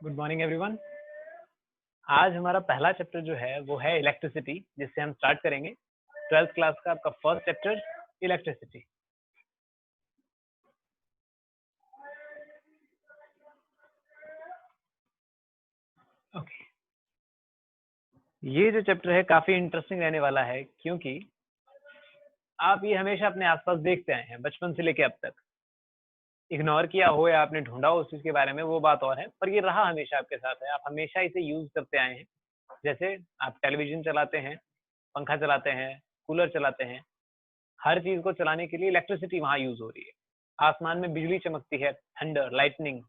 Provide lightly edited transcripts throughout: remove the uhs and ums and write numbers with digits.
Good morning everyone. आज हमारा पहला चैप्टर जो है वो है इलेक्ट्रिसिटी, जिससे हम स्टार्ट करेंगे। 12th क्लास का आपका फर्स्ट चैप्टर इलेक्ट्रिसिटी। ओके, ये जो चैप्टर है काफी इंटरेस्टिंग रहने वाला है, क्योंकि आप ये हमेशा अपने आसपास देखते आए हैं बचपन से लेके अब तक। इग्नोर किया हो या आपने ढूंढा हो उस चीज के बारे में, वो बात और है, पर ये रहा हमेशा आपके साथ है। आप हमेशा इसे यूज करते आए हैं। जैसे आप टेलीविजन चलाते हैं, पंखा चलाते हैं, कूलर चलाते हैं, हर चीज को चलाने के लिए इलेक्ट्रिसिटी वहां यूज हो रही है। आसमान में बिजली चमकती है, थंडर, लाइटनिंग,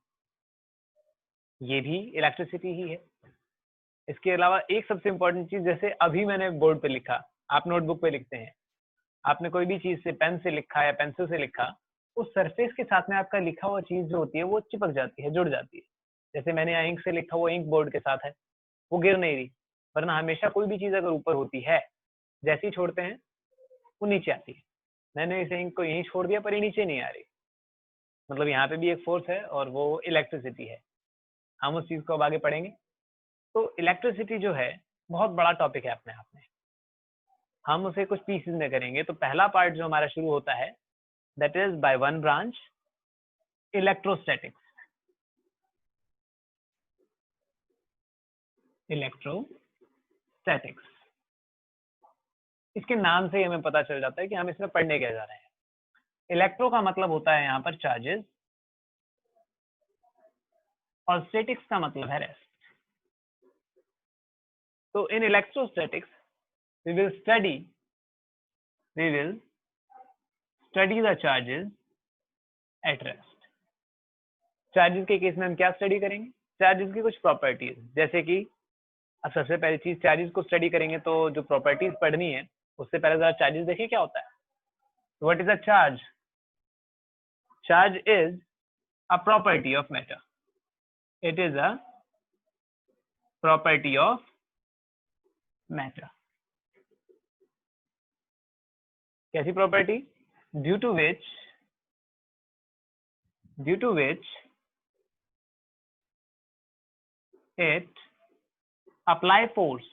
ये भी इलेक्ट्रिसिटी ही है। इसके अलावा एक सबसे इंपॉर्टेंट चीज, जैसे अभी मैंने बोर्ड पे लिखा, आप नोटबुक पे लिखते हैं, आपने कोई भी चीज से पेन से लिखा या पेंसिल से लिखा, उस सरफेस के साथ में आपका लिखा हुआ चीज जो होती है वो चिपक जाती है, जुड़ जाती है। जैसे मैंने इंक से लिखा, वो इंक बोर्ड के साथ है, वो गिर नहीं रही। वरना हमेशा कोई भी चीज अगर ऊपर होती है, जैसे ही छोड़ते हैं वो नीचे आती है। मैंने इस इंक को यहीं छोड़ दिया, पर ये नीचे नहीं आ रही, मतलब यहाँ पे भी एक फोर्स है और वो इलेक्ट्रिसिटी है। हम उस चीज को अब आगे पढ़ेंगे। तो इलेक्ट्रिसिटी जो है बहुत बड़ा टॉपिक है अपने आप में। हम उसे कुछ पीसेस में करेंगे। तो पहला पार्ट जो हमारा शुरू होता है, that is by one branch, electrostatics. Electrostatics, इसके नाम से ही हमें पता चल जाता है कि हम इसमें पढ़ने क्या जा रहे हैं। इलेक्ट्रो का मतलब होता है यहाँ पर चार्जेस, और स्टैटिक्स का मतलब है रेस्ट। तो in electrostatics we will study the charges at rest। Charges के केस में हम क्या स्टडी करेंगे? चार्जेस की कुछ प्रॉपर्टीज, जैसे कि अब सबसे पहली चीज, चार्जेस को स्टडी करेंगे तो जो प्रॉपर्टीज पढ़नी है उससे पहले जरा चार्जेस देखिए क्या होता है। What is a charge? Charge is a property of matter. It is a property of matter. कैसी प्रॉपर्टी? Due to which it apply force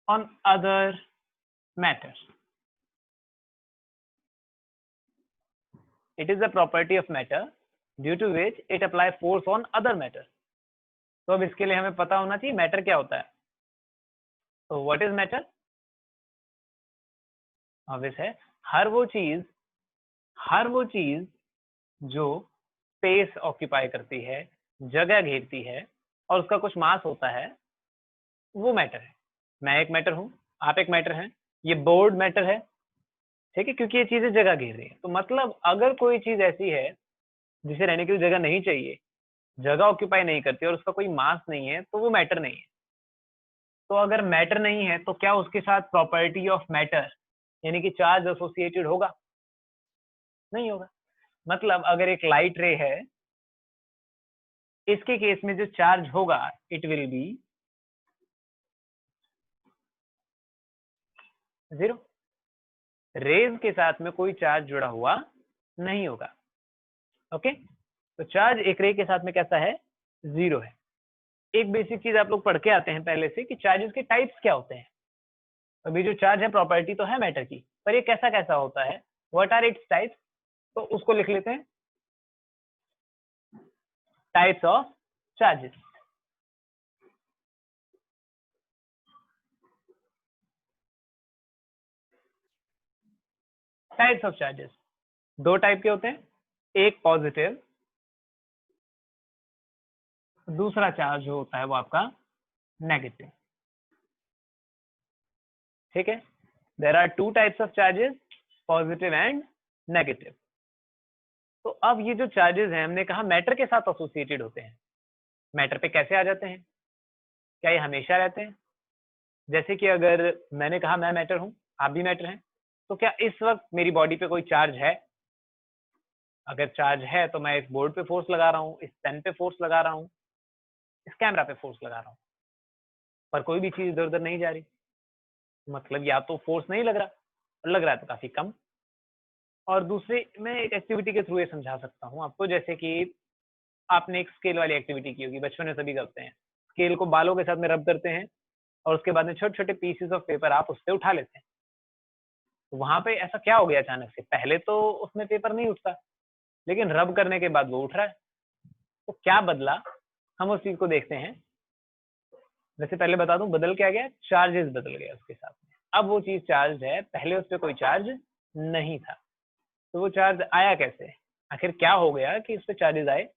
on other matter। It is a property of matter due to which it apply force on other matter। तो अब इसके लिए हमें पता होना चाहिए मैटर क्या होता है। तो व्हाट इज मैटर? ऑब्वियस है, हर वो चीज जो स्पेस ऑक्यूपाई करती है, जगह घेरती है, और उसका कुछ मास होता है, वो मैटर है। मैं एक मैटर हूं, आप एक मैटर हैं, ये बोर्ड मैटर है, ठीक है, क्योंकि ये चीजें जगह घेर रही है। तो मतलब अगर कोई चीज ऐसी है जिसे रहने के लिए जगह नहीं चाहिए, जगह ऑक्यूपाई नहीं करती, और उसका कोई मास नहीं है, तो वो मैटर नहीं है। तो अगर मैटर नहीं है तो क्या उसके साथ प्रॉपर्टी ऑफ मैटर यानी कि चार्ज एसोसिएटेड होगा? नहीं होगा। मतलब अगर एक लाइट रे है, इसके केस में जो चार्ज होगा इट विल बी 0। रेज के साथ में कोई चार्ज जुड़ा हुआ नहीं होगा। ओके, तो चार्ज एक रे के साथ में कैसा है? 0 है। एक बेसिक चीज आप लोग पढ़ के आते हैं पहले से कि चार्जेस के टाइप्स क्या होते हैं। अभी जो चार्ज है प्रॉपर्टी तो है मैटर की, पर ये कैसा कैसा होता है, व्हाट आर इट्स टाइप्स? तो उसको लिख लेते हैं, types of charges. Types of charges दो टाइप के होते हैं, एक पॉजिटिव, दूसरा चार्ज जो होता है वो आपका नेगेटिव। ठीक है, there are two types of charges, positive and negative. तो अब ये जो चार्जेस हैं, हमने कहा मैटर के साथ एसोसिएटेड होते हैं। मैटर पे कैसे आ जाते हैं? क्या ये हमेशा रहते हैं? जैसे कि अगर मैंने कहा मैं मैटर हूं, आप भी मैटर हैं, तो क्या इस वक्त मेरी बॉडी पे कोई चार्ज है? अगर चार्ज है तो मैं इस बोर्ड पे फोर्स लगा रहा हूँ, इस पेन पे फोर्स लगा रहा हूँ, इस कैमरा पे फोर्स लगा रहा हूँ, पर कोई भी चीज इधर उधर नहीं जा रही। मतलब या तो फोर्स नहीं लग रहा, और लग रहा है तो काफी कम। और दूसरे मैं एक एक्टिविटी के थ्रू ये समझा सकता हूँ आपको, जैसे कि आपने एक स्केल वाली एक्टिविटी की होगी, बचपन में सभी करते हैं, स्केल को बालों के साथ में रब करते हैं और उसके बाद में छोटे छोटे पीसेस ऑफ पेपर आप उससे उठा लेते हैं। तो वहां पे ऐसा क्या हो गया अचानक से, पहले तो उसमें पेपर नहीं उठता, लेकिन रब करने के बाद वो उठ रहा है। तो क्या बदला, हम उस चीज को देखते हैं। वैसे पहले बता दूं बदल क्या गया, चार्जेस बदल गया उसके साथ में। अब वो चीज चार्ज है, पहले उस पर कोई चार्ज नहीं था, तो वो चार्ज आया कैसे, आखिर क्या हो गया कि उस पर चार्जेस आए।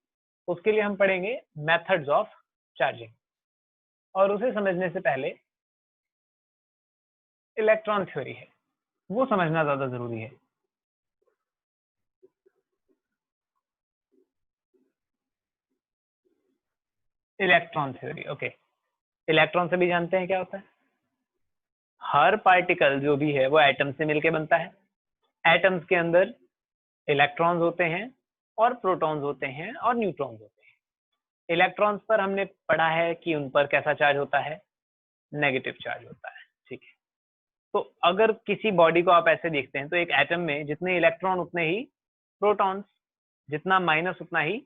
उसके लिए हम पढ़ेंगे मेथड्स ऑफ चार्जिंग, और उसे समझने से पहले इलेक्ट्रॉन थ्योरी है, वो समझना ज्यादा जरूरी है। Electron theory, okay. इलेक्ट्रॉन से भी जानते हैं क्या होता है, हर पार्टिकल जो भी है वो एटम से मिलके बनता है। एटम्स के अंदर इलेक्ट्रॉन्स होते हैं और प्रोटॉन्स होते हैं और न्यूट्रॉन्स होते हैं। इलेक्ट्रॉन्स पर हमने पढ़ा है कि उन पर कैसा चार्ज होता है, नेगेटिव चार्ज होता है, ठीक है। तो अगर किसी बॉडी को आप ऐसे देखते हैं तो एक एटम में जितने इलेक्ट्रॉन उतने ही प्रोटॉन्स, जितना माइनस उतना ही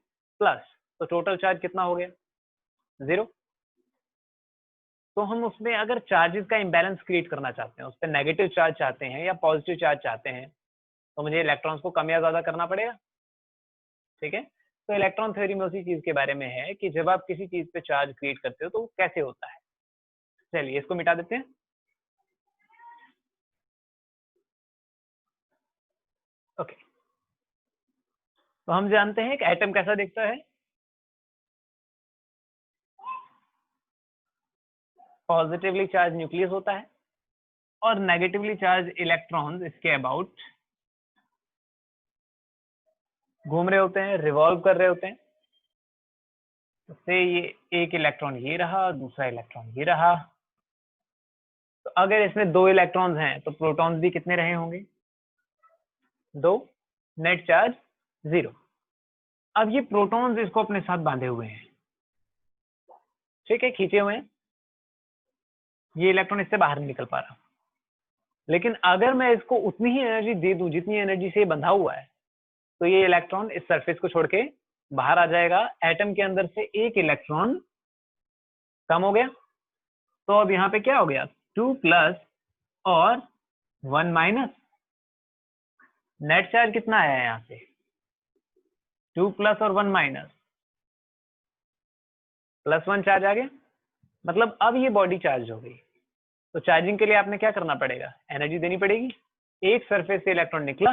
प्लस, तो टोटल चार्ज कितना हो गया, 0। तो हम उसमें अगर चार्जेस का इंबैलेंस क्रिएट करना चाहते हैं, उस पर नेगेटिव चार्ज चाहते हैं या पॉजिटिव चार्ज चाहते हैं, तो मुझे इलेक्ट्रॉन्स को कम या ज्यादा करना पड़ेगा, ठीक है। तो इलेक्ट्रॉन थ्योरी में उसी चीज के बारे में है कि जब आप किसी चीज पे चार्ज क्रिएट करते हो तो वो कैसे होता है। चलिए इसको मिटा देते हैं। ओके, तो हम जानते हैं कि एटम कैसा दिखता है, पॉजिटिवली चार्ज न्यूक्लियस होता है और नेगेटिवली चार्ज इलेक्ट्रॉन्स इसके अबाउट घूम रहे होते हैं, रिवॉल्व कर रहे होते हैं। से ये एक इलेक्ट्रॉन ये रहा, दूसरा इलेक्ट्रॉन ये रहा। तो अगर इसमें 2 इलेक्ट्रॉन्स हैं तो प्रोटॉन्स भी कितने रहे होंगे, 2, नेट चार्ज 0। अब ये प्रोटॉन्स इसको अपने साथ बांधे हुए हैं, ठीक है, खींचे हुए हैं, ये इलेक्ट्रॉन इससे बाहर नहीं निकल पा रहा। लेकिन अगर मैं इसको उतनी ही एनर्जी दे दूं जितनी एनर्जी से ये बंधा हुआ है, तो ये इलेक्ट्रॉन इस सरफेस को छोड़ के बाहर आ जाएगा। एटम के अंदर से एक इलेक्ट्रॉन कम हो गया। तो अब यहाँ पे क्या हो गया, 2 प्लस और 1 माइनस। नेट चार्ज कितना आया है यहाँ से, 2 प्लस और 1 माइनस, +1 चार्ज आ गया। मतलब अब ये बॉडी चार्ज हो गई। तो चार्जिंग के लिए आपने क्या करना पड़ेगा, एनर्जी देनी पड़ेगी। एक सरफेस से इलेक्ट्रॉन निकला,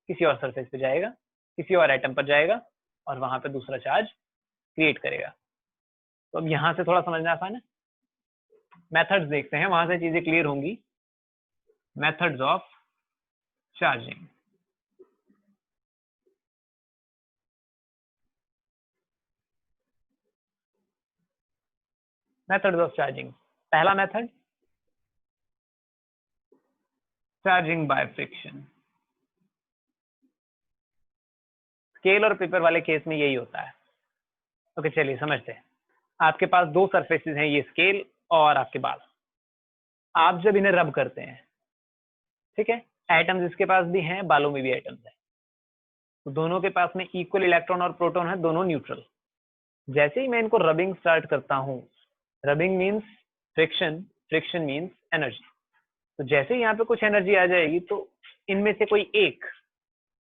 किसी और सरफेस पे जाएगा, किसी और एटम पर जाएगा और वहां पे दूसरा चार्ज क्रिएट करेगा। तो अब यहां से थोड़ा समझना आसान है। मेथड्स देखते हैं, वहां से चीजें क्लियर होंगी। Methods of charging, methods of charging. पहला method, charging by friction. Scale और पेपर वाले केस में यही होता है। ओके चलिए समझते हैं। आपके पास 2 सरफेसेस हैं, ये स्केल और आपके बाल। आप जब इन्हें रब करते हैं, ठीक है, एटम्स इसके पास भी हैं, बालों में भी एटम्स हैं, तो दोनों के पास में इक्वल इलेक्ट्रॉन और प्रोटॉन है, दोनों न्यूट्रल। जैसे ही मैं इनको रबिंग स्टार्ट करता हूँ, rubbing means friction, friction means energy. तो जैसे ही यहाँ पे कुछ एनर्जी आ जाएगी तो इनमें से कोई एक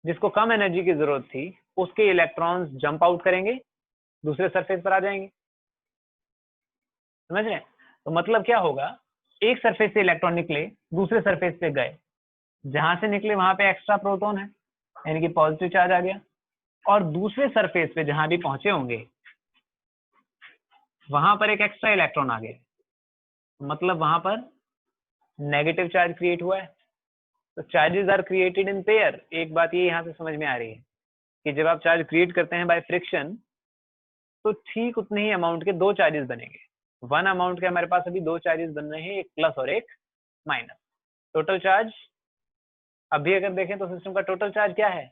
जिसको कम एनर्जी की जरूरत थी, उसके इलेक्ट्रॉन्स जंप आउट करेंगे, दूसरे सरफेस पर आ जाएंगे। समझ रहे हैं? तो मतलब क्या होगा, एक सरफेस से इलेक्ट्रॉन निकले, दूसरे सरफेस पे गए, जहां से निकले वहां पे एक्स्ट्रा प्रोटॉन है, यानी कि पॉजिटिव चार्ज आ गया, और दूसरे सरफेस पे जहां भी पहुंचे होंगे वहां पर एक एक्स्ट्रा इलेक्ट्रॉन आ गया, मतलब वहां पर नेगेटिव चार्ज क्रिएट हुआ है। तो charges are created in pair. एक बात ये यहाँ से समझ में आ रही है कि जब आप चार्ज क्रिएट करते हैं बाय फ्रिक्शन, तो ठीक उतने ही अमाउंट के 2 चार्जेस बनेंगे। 1 अमाउंट के हमारे पास अभी 2 चार्जेस बन रहे हैं, एक प्लस और एक माइनस। टोटल चार्ज अभी अगर देखें तो सिस्टम का टोटल चार्ज क्या है,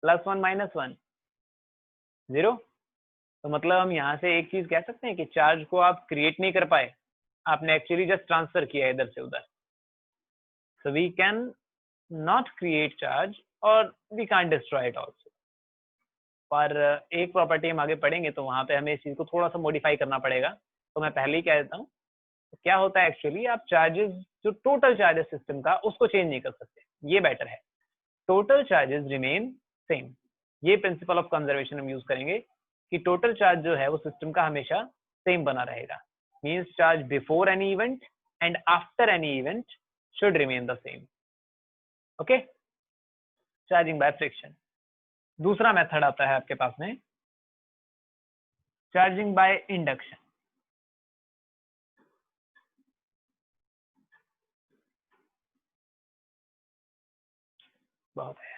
+1 -1 0। तो मतलब हम यहाँ से एक चीज कह सकते हैं कि चार्ज को आप क्रिएट नहीं कर पाए, आपने एक्चुअली जस्ट ट्रांसफर किया इधर से उधर। So we can not create charge और we can't destroy it also. पर एक प्रॉपर्टी हम आगे पढ़ेंगे तो वहाँ पे हमें इस चीज़ को थोड़ा सा मॉडिफाई करना पड़ेगा। तो मैं पहले ही कह देता हूँ, तो क्या होता है एक्चुअली, आप चार्जेस जो टोटल चार्जेस सिस्टम का उसको चेंज नहीं कर सकते, ये बेटर है। टोटल चार्जेस रिमेन सेम, ये प्रिंसिपल ऑफ कंजर्वेशन हम यूज करेंगे कि टोटल चार्ज जो है वो सिस्टम का हमेशा सेम बना रहेगा। Means charge before any event and after any event should remain the same. Okay, charging by friction. दूसरा मेथड आता है आपके पास में, चार्जिंग बाय इंडक्शन। बहुत है।